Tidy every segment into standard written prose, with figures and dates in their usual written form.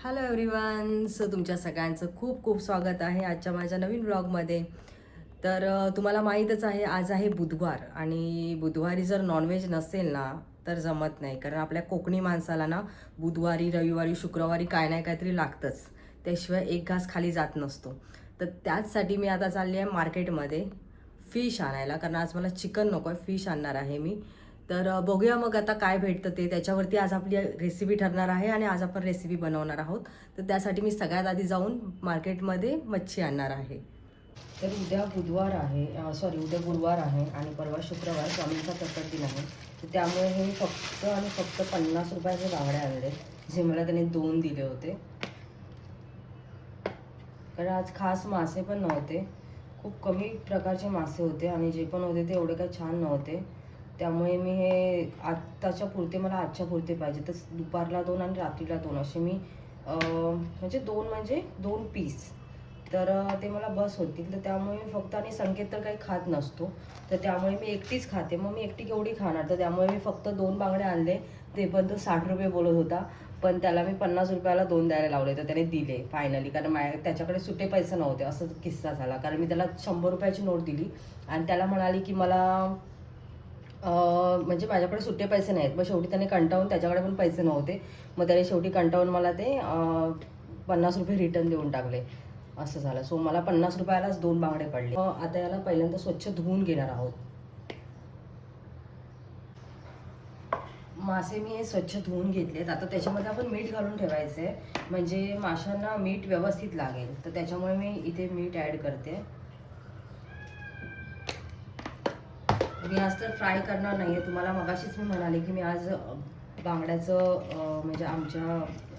Hello everyone. So तुमच्या सगळ्यांचं खूप खूप स्वागत आहे आजच्या माझ्या नवीन ब्लॉगमध्ये. तर तुम्हाला माहीतच आहे आज आहे बुधवार आणि बुधवारी जर नॉनव्हेज नसेल ना तर जमत नाही. कारण आपल्या कोकणी माणसाला ना बुधवारी, रविवारी, शुक्रवारी काय नाही काहीतरी लागतंच. त्याशिवाय एक घास खाली जात नसतो. तर त्याचसाठी मी आता चालली आहे मार्केटमध्ये फिश आणायला. कारण आज मला चिकन नको आहे, फिश आणणार आहे मी. तर बघूया मग आता काय भेटतं ते. त्याच्यावरती आज आपली रेसिपी ठरणार आहे आणि आज आपण रेसिपी बनवणार आहोत. तर त्यासाठी मी सगळ्यात आधी जाऊन मार्केटमध्ये मच्छी आणणार आहे. तर उद्या बुधवार आहे, उद्या गुरुवार आहे आणि परवा शुक्रवार स्वामींचा प्रकट दिन आहे. तर त्यामुळे हे मी फक्त आणि फक्त 50 रुपयाचे बांगडे आणले, जे मला त्याने 2 दिले होते. कारण आज खास मासे पण नव्हते, खूप कमी प्रकारचे मासे होते आणि जे पण होते ते एवढे काही छान नव्हते. त्यामुळे मी हे आत्ताच्या पुरते, मला आजच्या पुरते पाहिजे. तर दुपारला 2 आणि रात्रीला 2 असे मी म्हणजे 2 पीस. तर ते मला बस होतील. तर त्यामुळे मी फक्त, आणि संकेत तर काही खात नसतो, तर त्यामुळे मी एकटीच खाते. मग मी एकटी केवढी खाणार? तर त्यामुळे मी फक्त 2 बांगडे आणले. ते पण तो 60 रुपये बोलत होता, पण त्याला मी 50 रुपयाला 2 द्यायला लावले. तर त्याने दिले फायनली, कारण त्याच्याकडे सुटे पैसे नव्हते. असं किस्सा झाला. कारण मी त्याला 100 रुपयाची नोट दिली आणि त्याला म्हणाली की मला म्हणजे माझ्याकडे सुट्टे पैसे नाहीत. मग शेवटी त्याने कंटाळून, त्याच्याकडे पण पैसे नव्हते, मग त्याने शेवटी कंटाळून मला ते 50 रुपये रिटर्न देऊन टाकले. असं झालं. सो मला 50 रुपयालाच 2 बांगडे पडले. आता याला पहिल्यांदा स्वच्छ धुवून घेणार आहोत. मासे मी हे स्वच्छ धुवून घेतलेत. आता त्याच्यामध्ये आपण मीठ घालून ठेवायचं आहे, म्हणजे माशांना मीठ व्यवस्थित लागेल. तर त्याच्यामुळे मी इथे मीठ ॲड करते. मी आज तर फ्राय करणार नाही आहे. तुम्हाला मगाशीच मी म्हणाले की मी आज बांगड्याचं म्हणजे आमच्या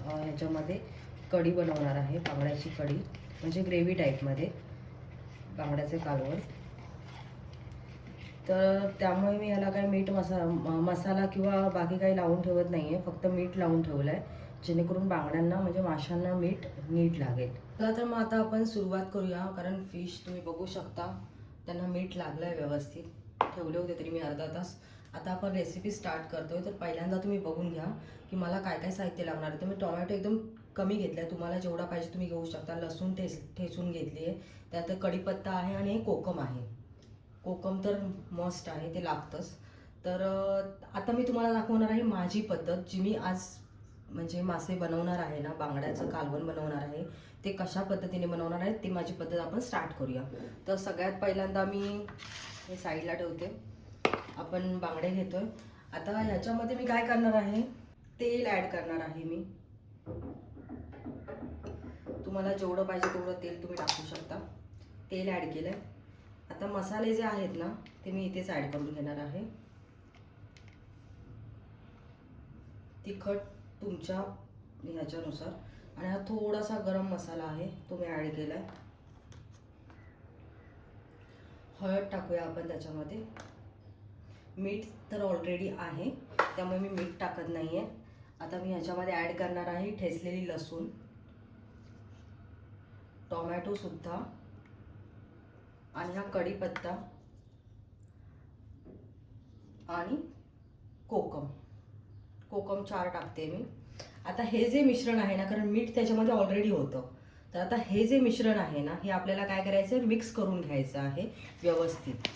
ह्याच्यामध्ये कढी बनवणार आहे. बांगड्याची कढी म्हणजे ग्रेव्ही टाईपमध्ये बांगड्याचे कालवण. तर त्यामुळे मी ह्याला काही मीठ मसाला किंवा बाकी काही लावून ठेवत नाही आहे. फक्त मीठ लावून ठेवलं आहे, जेणेकरून बांगड्यांना म्हणजे माशांना मीठ नीट लागेल. तर मग आता आपण सुरुवात करूया. कारण फिश तुम्ही बघू शकता, त्यांना मीठ लागलं आहे व्यवस्थित. ठेवले होते तरी मी अर्धा तास. आता आपण रेसिपी स्टार्ट करतोय. तर पहिल्यांदा तुम्ही बघून घ्या की मला काय काय साहित्य लागणार आहे. तर मी टोमॅटो एकदम कमी घेतला आहे. तुम्हाला जेवढा पाहिजे तुम्ही घेऊ शकता. लसूण ठेचून घेतली आहे. त्यात कढीपत्ता आहे आणि हे कोकम आहे. कोकम तर मस्ट आहे, ते लागतंच. तर आता मी तुम्हाला दाखवणार आहे माझी पद्धत, जी मी आज म्हणजे मासे बनवणार आहे ना, बांगड्याचं कालवण बनवणार आहे, ते कशा पद्धतीने बनवणार आहे ते माझी पद्धत आपण स्टार्ट करूया. तर सगळ्यात पहिल्यांदा मी हे साईडला ठेवते. आपण बांगडे घेतोय. आता ह्याच्यामध्ये मी काय करणार आहे, तेल ॲड करणार आहे मी. तुम्हाला जेवढं पाहिजे तेवढं तेल तुम्ही टाकू शकता. तेल ॲड केलंय. आता मसाले जे आहेत ना ते मी इथेच ॲड करून घेणार आहे. तिखट तुमच्या ह्याच्यानुसार. आणि हा थोडासा गरम मसाला आहे, तो मी ॲड केला आहे. हळद टाकूया आपण त्याच्यामध्ये. मीठ तर ऑलरेडी आहे, त्यामुळे मी मीठ टाकत नाही आहे. आता मी ह्याच्यामध्ये ॲड करणार आहे ठेचलेली लसूण, टोमॅटोसुद्धा, आणि हा कढीपत्ता आणि कोकम. कोकम 4 टाकते मी. आता हे जे मिश्रण आहे ना, कारण मीठ त्याच्यामध्ये ऑलरेडी होतं, तर आता हे जे मिश्रण आहे ना, हे आपल्याला काय करायचं आहे, मिक्स करून घ्यायचं आहे व्यवस्थित.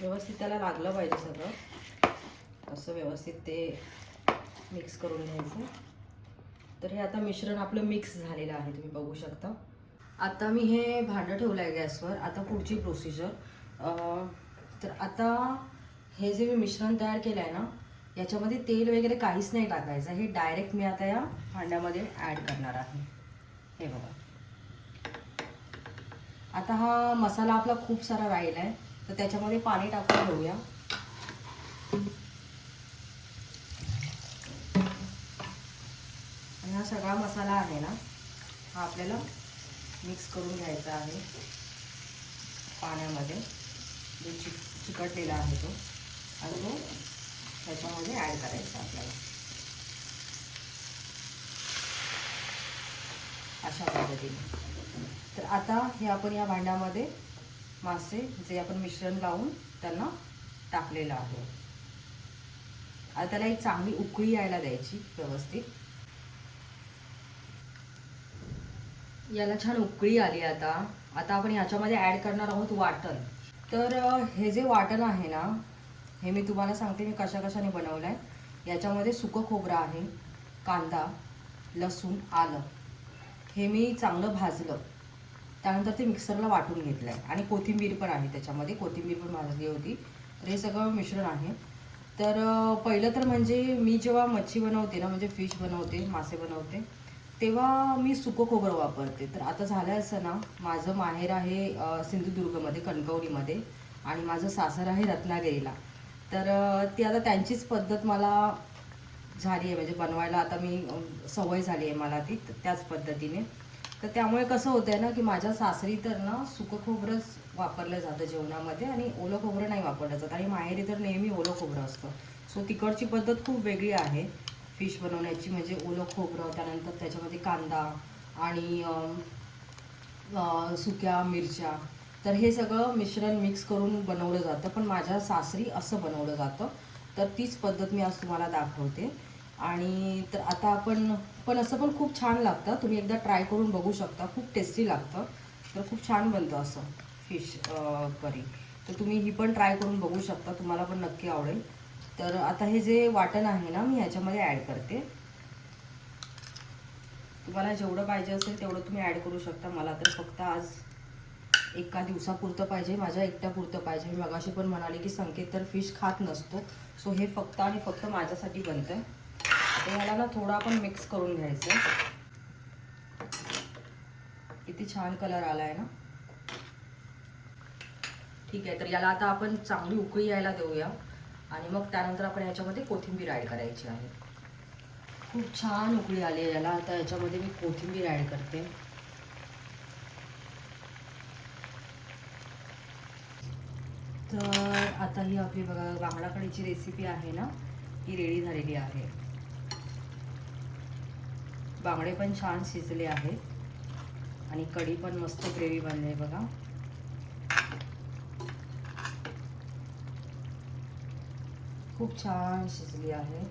व्यवस्थित त्याला लागलं पाहिजे सगळं. असं व्यवस्थित ते मिक्स करून घ्यायचं. तर हे आता मिश्रण आपलं मिक्स झालेलं आहे, तुम्ही बघू शकता. आता मी हे भांडं ठेवलं आहे गॅसवर. आता पुढची प्रोसिजर. तर आता हे जे मी मिश्रण तयार केलं आहे ना, याच्यामध्ये तेल वगैरे काहीच नाही टाकायचं. हे डायरेक्ट मी आता या भांड्यामध्ये ॲड करणार आहे. हे बघा. आता हा मसाला आपला खूप सारा राहिला आहे, तर त्याच्यामध्ये पाणी टाकून घेऊया. आणि हा सगळा मसाला आहे ना, हा आपल्याला मिक्स करून घ्यायचा आहे पाण्यामध्ये. जो चिकटलेला आहे तो, आणि तो त्याच्यामध्ये ॲड करायचा आपल्याला. अशा पद्धतीने. तर आता हे आपण या भांड्यामध्ये मासे जे आपण मिश्रण लावून त्यांना टाकलेलं आहे. आता त्याला एक चांगली उकळी यायला द्यायची व्यवस्थित. याला छान उकळी आली. आता आपण ह्याच्यामध्ये ॲड करणार आहोत वाटण. तर हे जे वाटण आहे ना, हे मी तुम्हाला सांगते मी कशा कशाने बनवलं आहे. याच्यामध्ये सुकं खोबरं आहे, कांदा, लसूण, आलं हे मी चांगलं भाजलं. त्यानंतर ते मिक्सरला वाटून घेतलं आहे आणि कोथिंबीर पण आहे त्याच्यामध्ये, कोथिंबीर पण भाजली होती. तर हे सगळं मिश्रण आहे. तर पहिलं तर म्हणजे मी जेव्हा मच्छी बनवते ना, म्हणजे फिश बनवते, मासे बनवते, तेव्हा मी सुकं खोबरं वापरते. तर आता झालं असं ना, माझं माहेर आहे सिंधुदुर्गमध्ये, कणकवलीमध्ये, आणि माझं सासर आहे रत्नागिरीला. तर ती आता त्यांचीच पद्धत मला झाली आहे, म्हणजे बनवायला आता मी सवय झाली आहे मला ती त्याच पद्धतीने. तर त्यामुळे कसं होतं आहे ना, की माझ्या सासरी तर ना सुकं खोबरंच वापरलं जातं जेवणामध्ये आणि ओलं खोबरं नाही वापरलं जातं. आणि माहेरी तर नेहमी ओलं खोबरं असतं. सो तिकडची पद्धत खूप वेगळी आहे फिश बनवण्याची. म्हणजे ओलं खोबरं, त्यानंतर त्याच्यामध्ये कांदा आणि सुक्या मिरच्या, तर हे सगळं मिश्रण मिक्स करून बनवलं जातं. पण माझ्या सासरी असं बनवलं जातं. तर तीच पद्धत मी आज तुम्हाला दाखवते. आणि तर आता आपण पण असं पण खूप छान लागतं. तुम्ही एकदा ट्राय करून बघू शकता, खूप टेस्टी लागतं. तर खूप छान बनतं असं फिश करी. तर तुम्ही ही पण ट्राय करून बघू शकता, तुम्हाला पण नक्की आवडेल. तर आता हे जे वाटण आहे ना, मी ह्याच्यामध्ये ॲड करते. तुम्हाला जेवढं पाहिजे असेल तेवढं तुम्ही ॲड करू शकता. मला तर फक्त आज एका दिवसापुरतं पाहिजे, माझ्या एकट्यापुरतं पाहिजे. मी मगाशी पण म्हणाले की संकेत तर फिश खात नसतो. सो हे फक्त आणि फक्त माझ्यासाठी बनतं. आता ह्याला ना थोडं आपण मिक्स करून घ्यायचं. किती छान कलर आला आहे ना. ठीक आहे, तर याला आता आपण चांगली उकळी यायला देऊया आणि मग त्यानंतर आपण ह्याच्यामध्ये कोथिंबीर ॲड करायची आहे. खूप छान उकळी आली आहे याला. आता याच्यामध्ये मी कोथिंबीर ॲड करते. तर आता ही आपली बघा बांगडा कढीची रेसिपी आहे ना, ही रेडी झालेली आहे. बांगडे पण छान शिजले आहेत आणि कढी पण मस्त ग्रेव्ही बनली आहे बघा. खूप छान शिजली आहे.